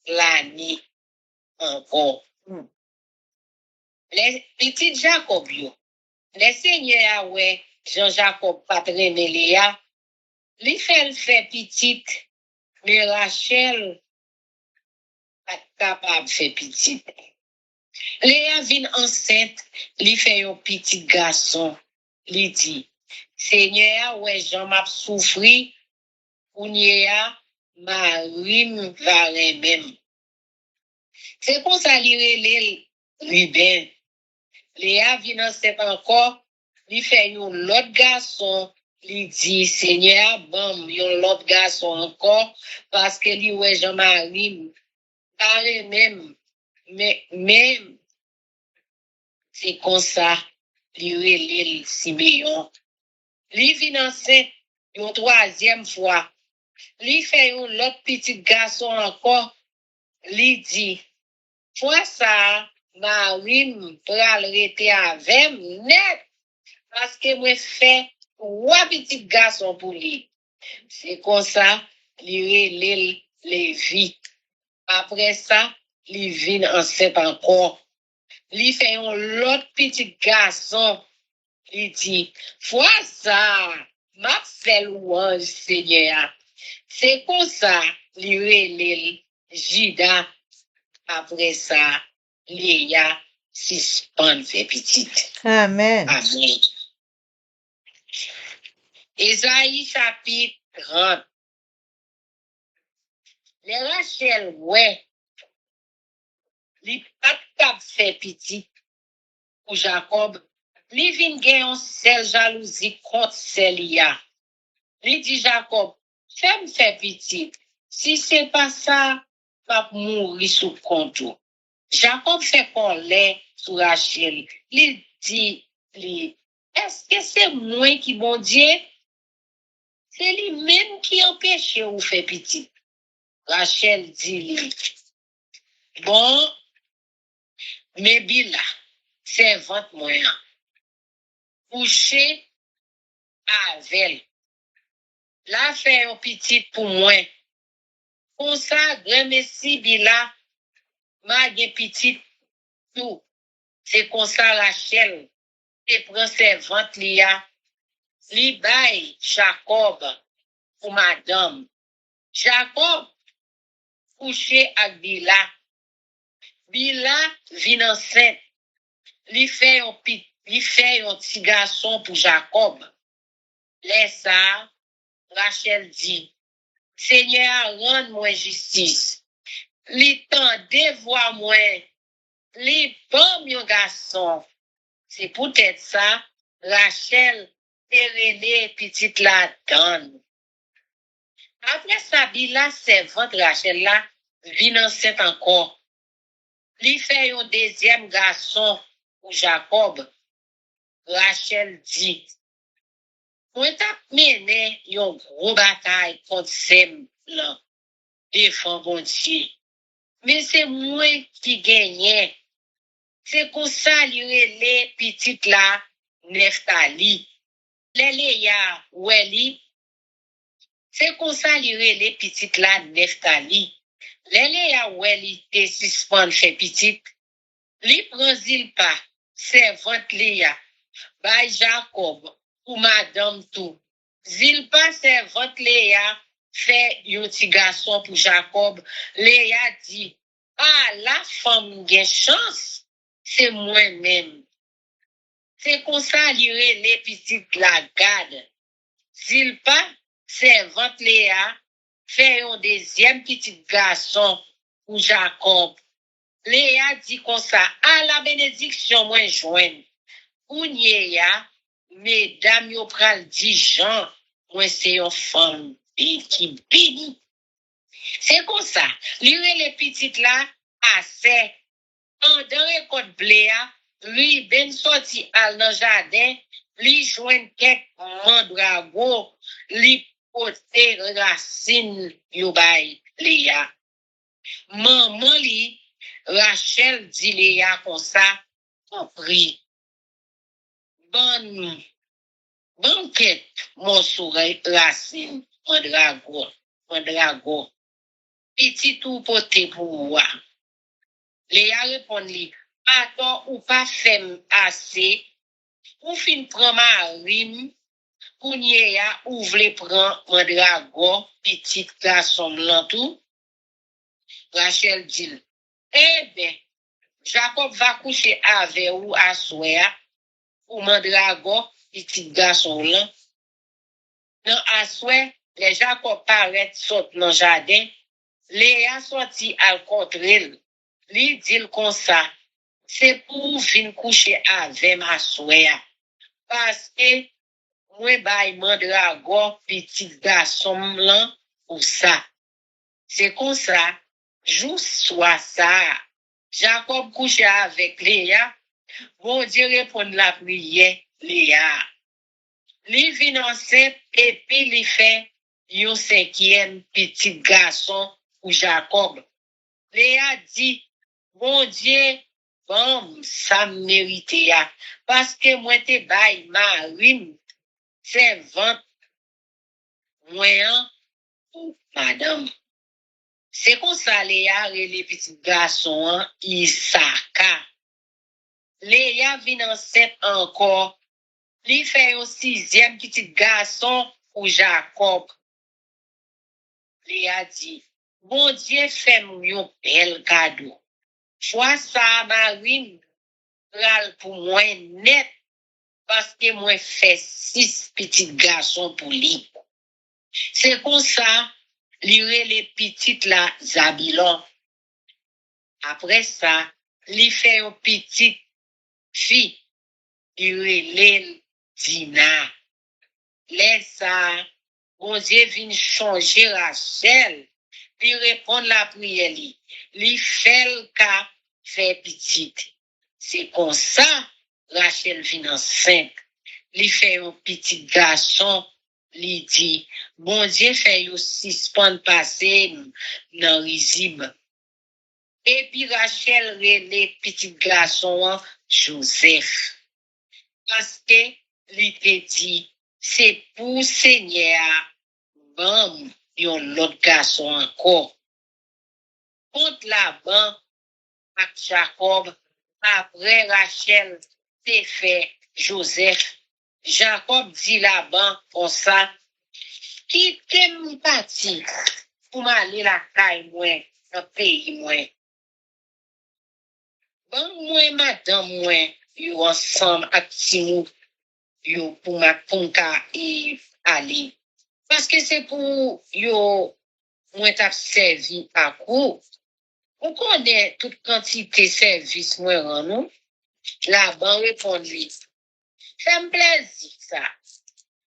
l'année encore. Les petits Jacob yo. Les seigneurs ouais Jean-Jacob patronne Léa. Li fait petite mais Rachel pas capable faire petite. Léa vient enceinte, li fait un petit garçon. Li dit Seigneur ouais Jean m'a souffri ou nya Marie va même. C'est comme ça li relève Ruben. Léa vient enceinte encore, li fait un l'autre garçon. Li dit Seigneur bon yon l'autre garçon encore parce que li ouais Jean-Marie paré même mais même c'est comme ça li relève Simeon. Li vient enceinte une troisième fois. Li fait un l'autre petit garçon encore. Li dit fois ça Marie pral rete avec net parce que moi fait 3 petits garçons pour lui. C'est comme ça li relève Lévi. Après ça, li vient enceinte encore. Li fait un l'autre petit garçon. Li dit, fois ça, m'a fait louange Seigneur. C'est comme ça, li relève Juda. Après ça, Léa suspend ses petites. Amen. Amen. Ésaïe chapitre 30. Les Rachel, ouais, li pas cap fait petit pour Jacob. Li vin gen yon sel jalousie contre Celia. Li dit Jacob, fais-moi faire petit. Si c'est pas ça, va mourir sous compte. Jacob fait colère sur Rachel. Li dit, est-ce que c'est moi qui bon Dieu? C'est lui-même qui empêche ou fait petit. Rachel dit, bon, mais Bila, servante moyen, couché avec la fait un petit pour moi. Pour ça, grand messi Bila, ma gen petit tout. C'est comme ça Rachel, et prend servante Lia, li bay Jacob pour madame. Jacob couché avec Bila. Bila vient enceinte. Li fait un petit garçon pour Jacob. Laisse ça, Rachel dit, Seigneur, rende-moi justice. Li tende voir moi, li bon mon garçon. C'est peut-être ça, Rachel, terrelé petite la donne. Après ça, Bila, servante Rachel là, vient enceinte encore. Li fait un deuxième garçon pour Jacob. Rachel dit, moi t'a mené une gros bataille contre Sem là, défend bon Dieu. Mais c'est moi qui gagnais. C'est comme ça les petites là, Neftali. Les Léa, Weli. C'est comme ça les petites là, Neftali. Les Léa, Weli, te suspend fait petite. Li prend Zilpa, servante Léa, by Jacob, ou madame tout. Zilpa, servante Léa, fait un petit garçon pour Jacob. Léa dit, ah, la femme gen chance, c'est moi-même. C'est comme ça lire les petites la garde. Zilpa, servante Léa, fait un deuxième petit garçon pour Jacob. Léa dit comme ça, à la bénédiction, moi joigne. Ou ya, mesdames, yo pral di Jean, moi c'est une femme qui bénie. C'est comme ça. Lire les petites là, assez. Pendant récolte bléa, lui ben sorti al dans jardin, lui joint quelques mandrago, lui pote racine yo bay. Léa. Maman li, Rachel dit Léa comme ça, compris. Bonne quête, mon sourire racine, mandrago. Petit tout pote pour moi. Léa répond li, attends ou pas femme assez, ou fin prend ma rime, pour ya ouvre les prend mandrago, petit garçon blanc. Rachel dit, eh bien, Jacob va coucher avec ou à soir, ou mandrago, petit garçon blanc. Dans à soir, les Jacob paraît saute dans le jardin, Léa sorti à contre Li dit comme ça, c'est pour venir coucher avec ma soeur. Parce que, moi, baille mandrago, petit garçon blanc, ou ça. C'est comme ça, jour soit ça. Jacob couche avec Léa, bon Dieu répond la prière, Léa. Li vient enceinte et puis li fait un cinquième petit garçon pour Jacob. Léa dit, bon Dieu, bon, ça mérite ya. Parce que moi te baille marine, servante, moi, madame. C'est comme ça, Léa, les petits garçons, Isaka. Léa vient enceinte encore. Li fait un sixième petit garçon pour Jacob. Léa dit, bon Dieu fait un bel cadeau. Choix ça, Marine, pral pour moi net, parce que moi fait 6 petits garçons pour lui. C'est comme ça, lire les petites là, Zabilon. Après ça, lui fait une petite fille, lire Dina. Laisse ça, bon Dieu vient changer Rachel, lui répond la prière, lui fait le cas, fait petite. C'est comme ça, Rachel vient enceinte. Lui fait un petit garçon, lui dit, bon Dieu fait aussi suspend passer dans Rizib. Et puis Rachel les petits garçons, Joseph. Parce que lui te dit, c'est pour Seigneur, bon, yon l'autre garçon encore. Contre la ban, avec Jacob, après Rachel, c'est fait Joseph. Jacob dit là-bas, comme ça, qui t'aime parti pour m'aller la caille, moi, dans le pays, moi. Bon, moi, madame, moi, yo ensemble, avec Timou, yo pour ma ponka et aller. Parce que c'est pour yo, moi, t'as servi à coup. On connaît toute quantité de services, moi, non? Là-bas, répond-lui. Ça me plaisir, ça.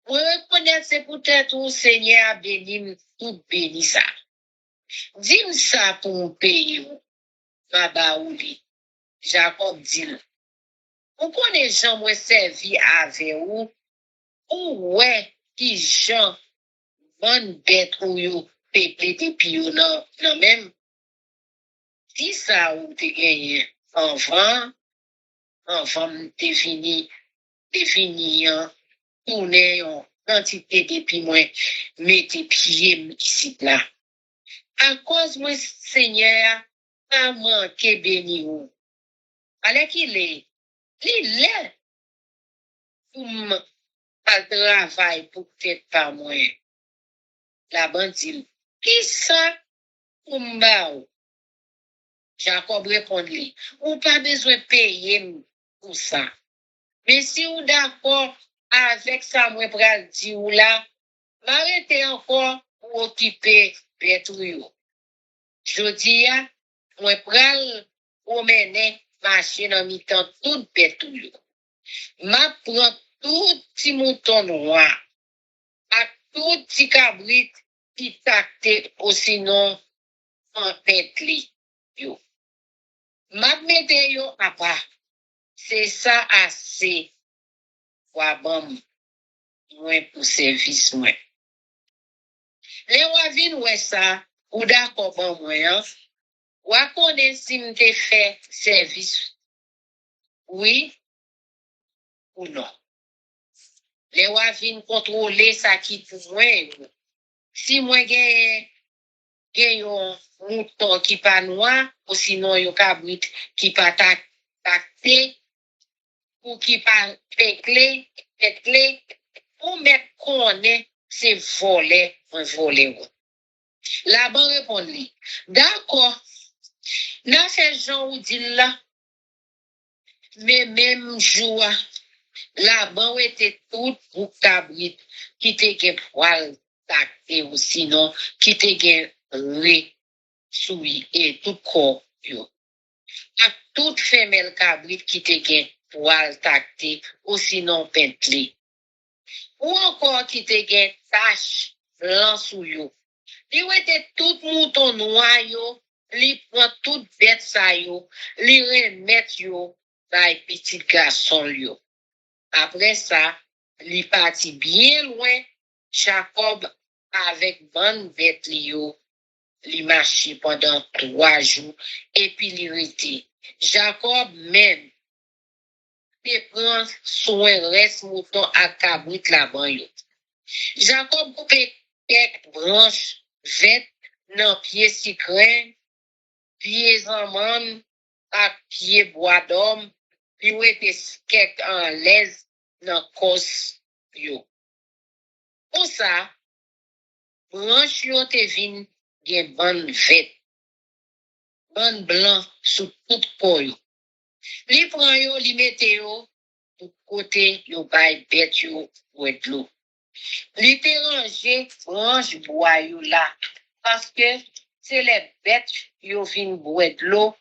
Moi, reconnaître, c'est peut-être où Seigneur a béni, tout béni ça. Dis-moi ça pour mon pays, ma baouli. Jacob dit, on connaît Jean, moi, servi avec vous, ou ouais, qui Jean, bonne bête ou yo, peuplé depuis yo, non, même. Si ça ou te gagné, enfant, te fini, tourner, quantité depuis moi, mettez pieds ici, là. À cause, moi, Seigneur, pas manqué béni ou. Alors qu'il est, pour pas travail pour peut-être pas moi. La bandit, qui ça pour m'bao? Jacob répond-lui, ou pas besoin de payer pour ça. Mais si vous d'accord avec ça, moi, pral dire ou là, m'arrêtez encore pour occuper Pétrouille. Jodi a, moi pral promener marcher dans mi-temps toute Pétrouille. Ma prend tout petit mouton noir, à tout petit cabrit qui tacte ou sinon en petli. Yo. Ma mette yo à part. C'est ça assez pour bon moi pour service moi. Les wavin ouais ça, ou d'accord bon moi hein. Ou connaît si m'te fait service. Oui ou non. Les wavin contrôler ça qui pour moi. Si moi gen yon mouton qui pas noir ou sinon yon cabrit qui pas tacté ou qui pas péclé, ou mettre connaît c'est voler. La bonne répond li. D'accord. Dans ces gens où dit là, mais même jour, la bonne était toute pour cabrit qui te gen poil tacté ou sinon qui te gen souillé et tout corps yo. A toute femelle cabrit qui te gen poil tacté ou sinon pentlé. Ou encore qui te gen tache blanc sou yo. Li wete tout mouton noir yo, li prend tout bête sa yo, li remet yo dans petit garçon yo. Après ça, li parti bien loin, Jacob avec bonne bête li yo, li marché pendant 3 jours et puis li rete. Jacob même te prend soin reste mouton à cabrit là-bas yo. Jacob coupe quelques branches vêt dans pied sucré, pieds amande, à pied bois d'homme, puis ou était quelques en l'aise dans cos yo. Pour ça, branche yo te vin gen bonne vêt, bonne blanc sous tout corps yo. Li prend yo, li mette yo, tout côté yo bay bête yo ou de l'eau. Li te ranger branche bois yo là, parce que c'est les bêtes yo vin boire de l'eau,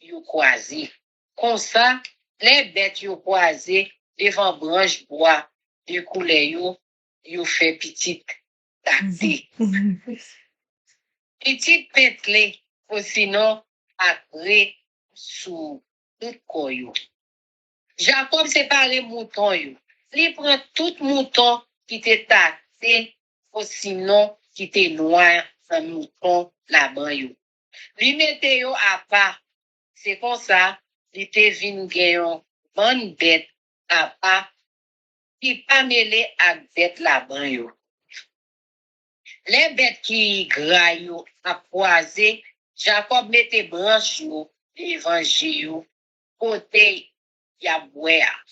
yo croisé. Comme ça, les bêtes yo croisé devant branche bois, de couleur yo fait petite tacté. Petite pentlé, ou sinon après sous tout corps yo. Jacob sépare mouton yo. Li prend tout mouton qui te tacté, ou sinon qui te noir un mouton là-bas yo. Li mette yo à part. C'est comme ça, li te vin gen yon bonne bête à part qui pas mêlé à bête là-bas yo. Les bêtes qui gras yo a croisé, Jacob mette branche yo, évangile yo, côté ya boire.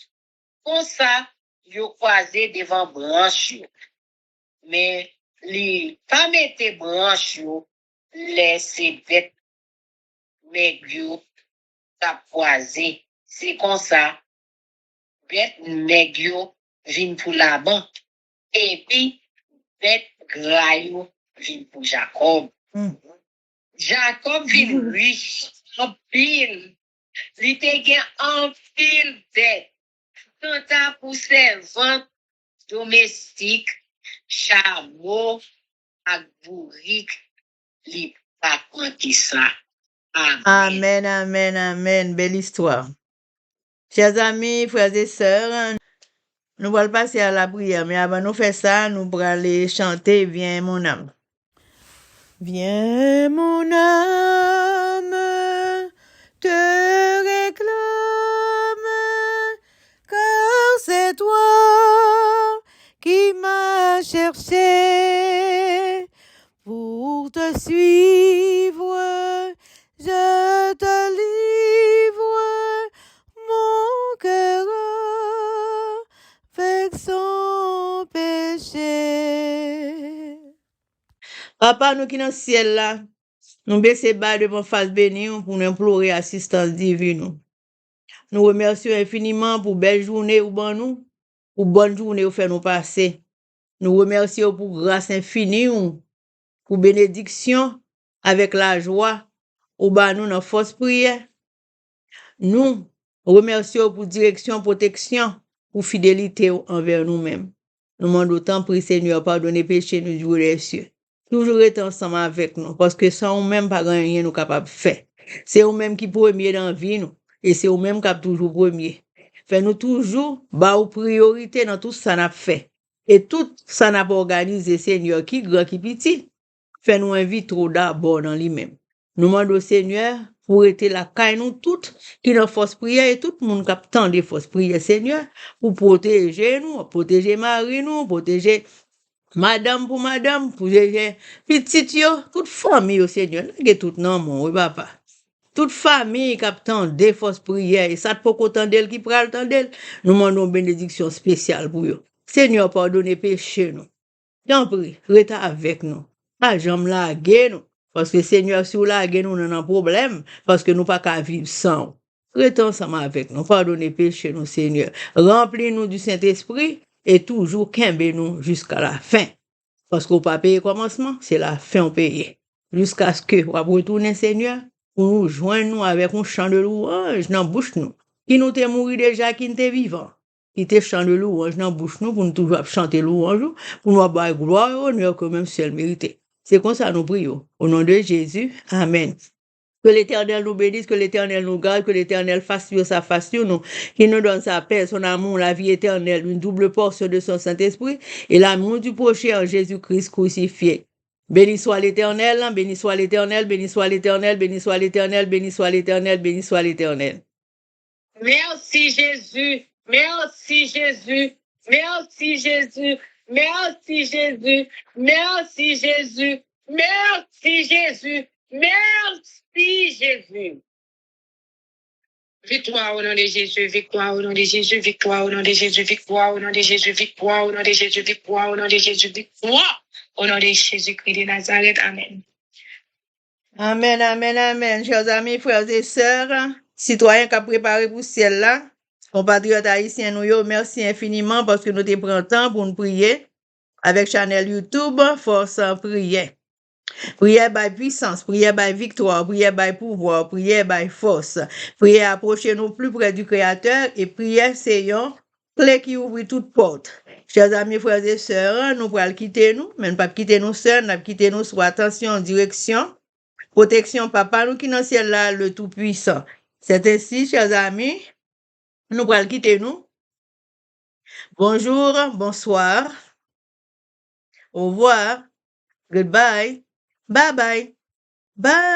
Comme ça, yo croisé devant branche yo. Mais li pas mette branche yo, laisse bête nèg yo t'a croisé. C'est comme ça, bête nèg yo vin pour là-bas. Et puis, bête gras yo vin pour Jacob. Jacob vin riche, en pile. Li te gen en pile bête. Tant à pour servante domestique, chameau, ak bourrique, li pa konti ça. Amen, amen, amen. Belle histoire. Chers amis, frères et sœurs, nous allons passer à la prière, mais avant de faire ça, nous allons aller chanter Viens mon âme. Viens mon âme, te réclame, car c'est toi qui m'as cherché pour te suivre. Je te livre mon cœur avec son péché. Papa, nous qui dans le ciel là, nous baissons bas devant face bénie pour nous implorer assistance divine. Nous remercions infiniment pour belle journée ou bon nous, ou bonne journée ou fait nous passer. Nous remercions pour grâce infinie, pour bénédiction, avec la joie, ou bas nous dans force prière. Nous remercions pour direction, protection, pour fidélité envers nous-mêmes. Nous demandons autant, pour Seigneur, pardonner péché, nous jouer les cieux. Toujours être ensemble avec nous, parce que sans nous-mêmes, pas rien nous capable de faire. C'est nous-mêmes qui premier dans la vie, nous. Et c'est nous-mêmes qui toujours premier. Fait-nous toujours, aux priorité dans tout ça n'a fait. Et tout ça n'a pas organisé, Seigneur, qui grand, qui petit. Fait-nous inviter trop d'abord dans lui-même. Nous demandons au Seigneur, pour être la caille nous toutes, qui nous force prière, et tout le monde qui attend des forces prières, Seigneur, pour protéger nous, protéger Marie nous, protéger madame, pour protéger petite yo, toute famille au Seigneur, là, tout non, mon, oui, papa. Toute famille qui attend des forces prières, et ça te peut qu'autant d'elle qui pral tant d'elle, nous demandons une bénédiction spéciale pour eux. Seigneur, pardonnez péché nous. T'en prie, reste avec nous. Pas jamais laguer nous. Parce que Seigneur, si vous laguez nous, nous avons un problème. Parce que nous pas qu'à vivre sans. Reste ensemble avec nous. Pardonnez péché nous, Seigneur. Remplis-nous du Saint-Esprit et toujours quimber nous jusqu'à la fin. Parce qu'on pas payer commencement, c'est la fin on paye. Jusqu'à ce que vous retournez, Seigneur, pour nous joindre nous avec un chant de louange dans la bouche nous. Qui nous t'est mouru déjà, qui nous t'est vivant. Qui te chante de louange dans la bouche nous, pour nous toujours chanter louange, pour nous avoir gloire et honneur que même seul mérité. C'est comme ça nous prions. Au nom de Jésus, Amen. Que l'Éternel nous bénisse, que l'Éternel nous garde, que l'Éternel fasse sur sa face sur nous, qu'il nous donne sa paix, son amour, la vie éternelle, une double portion de son Saint-Esprit et l'amour du prochain en Jésus-Christ crucifié. Béni soit l'Éternel, béni soit l'Éternel, béni soit l'Éternel, béni soit l'Éternel, béni soit l'Éternel, béni soit l'Éternel. Merci Jésus, merci Jésus, merci Jésus, merci Jésus, merci Jésus, merci Jésus, merci Jésus. Victoire au nom de Jésus, victoire au nom de Jésus, victoire au nom de Jésus, victoire au nom de Jésus, victoire au nom de Jésus, victoire au nom de Jésus, victoire au nom de Jésus-Christ de Nazareth. Amen. Amen, amen, amen. Chers amis, frères et sœurs, citoyens qui ont préparé pour ciel là, compatriotes haïtiens, nous, merci infiniment parce que nous te prenons temps pour nous prier avec channel YouTube, Force en prière. Prière by puissance, prière by victoire, prière by pouvoir, prière by force. Prière approcher nous plus près du Créateur et prière c'est une clé qui ouvre toute porte. Chers amis, frères et sœurs, nous pourrons quitter nous, mais pas quitter nous seuls, nous quitter nous sous attention, direction, protection, papa, nous qui dans le ciel là, le Tout-Puissant. C'est ainsi, chers amis, nous pourrons quitter nous. Bonjour, bonsoir, au revoir, goodbye, bye bye, bye.